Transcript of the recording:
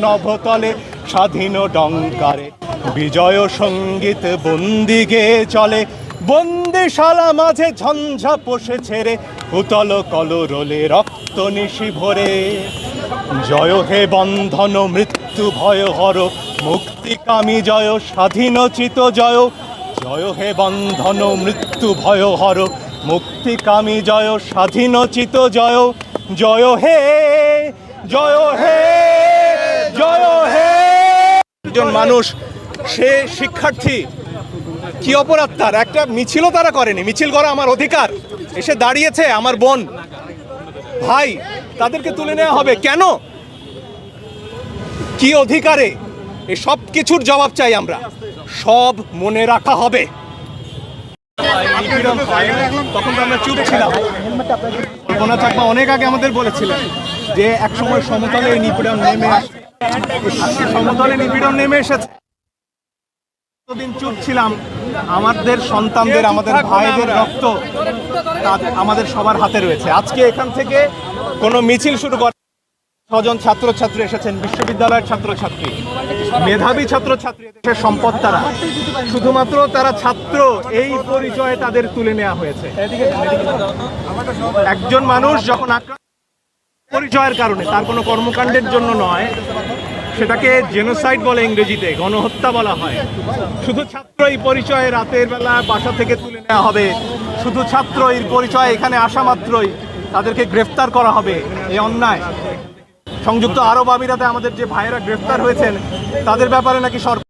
নভতলে স্বাধীন ডঙ্কারে বিজয় সঙ্গীত বন্দি গেয়ে চলে। বন্দিশালা মাঝে ঝঞ্ঝা পোষে ছেড়ে উতল কলরোলে রক্ত নিশি ভরে। জয় হে বন্ধন মৃত্যু ভয় হর, মুক্তিকামী জয় স্বাধীনচিত জয়। জয় হে বন্ধন মৃত্যু ভয় হর, মুক্তিকামী জয় স্বাধীনচিত জয়। জয় হে, জয় হে, জয় হে। একজন মানুষ, সে শিক্ষার্থী, কি অপরাধ তার? একটা মিছিলও তারা করেনি, মিছিল করা আমার অধিকার। এসে দাঁড়িয়েছে আমার বোন ভাই, তাদেরকে তুলে নেওয়া হবে কেন? কি অধিকারে? এই সব কিছুর জবাব চাই আমরা, সব মনে রাখা হবে। তখন তো আমরা চুপ ছিলাম। কল্পনা চাকমা অনেক আগে আমাদের বলেছিলেন যে একসময় সমতলে এই নিপীড়ন নেমে আসবে, সমতলে নিপীড়ন নেমে এসেছে। কতদিন চুপ ছিলাম? আমাদের সন্তানদের, আমাদের ভাইদের রক্ত আমাদের সবার হাতে রয়েছে। আজকে এখান থেকে কোনো মিছিল শুরু করে 6 জন ছাত্রছাত্রী এসেছেন, বিশ্ববিদ্যালয়ের ছাত্রছাত্রী, মেধাবী ছাত্রছাত্রী, দেশের সম্পদ তারা। শুধুমাত্র তারা ছাত্র, এই পরিচয়ে তাদের তুলে নেওয়া হয়েছে। একজন মানুষ যখন পরিচয়ের কারণে, তার কোনো কর্মকাণ্ডের জন্য নয়, সেটাকে জেনোসাইড বলে ইংরেজিতে, গণহত্যা বলা হয়। শুধু ছাত্র এই পরিচয়ে রাতের বেলা বাসা থেকে তুলে নেওয়া হবে, শুধু ছাত্র এই পরিচয়ে এখানে আসা মাত্রই তাদেরকে গ্রেফতার করা হবে, এই অন্যায়। সংযুক্ত আরব আমিরাতে আমাদের যে ভাইয়েরা গ্রেফতার হয়েছেন, তাদের ব্যাপারে নাকি সরকার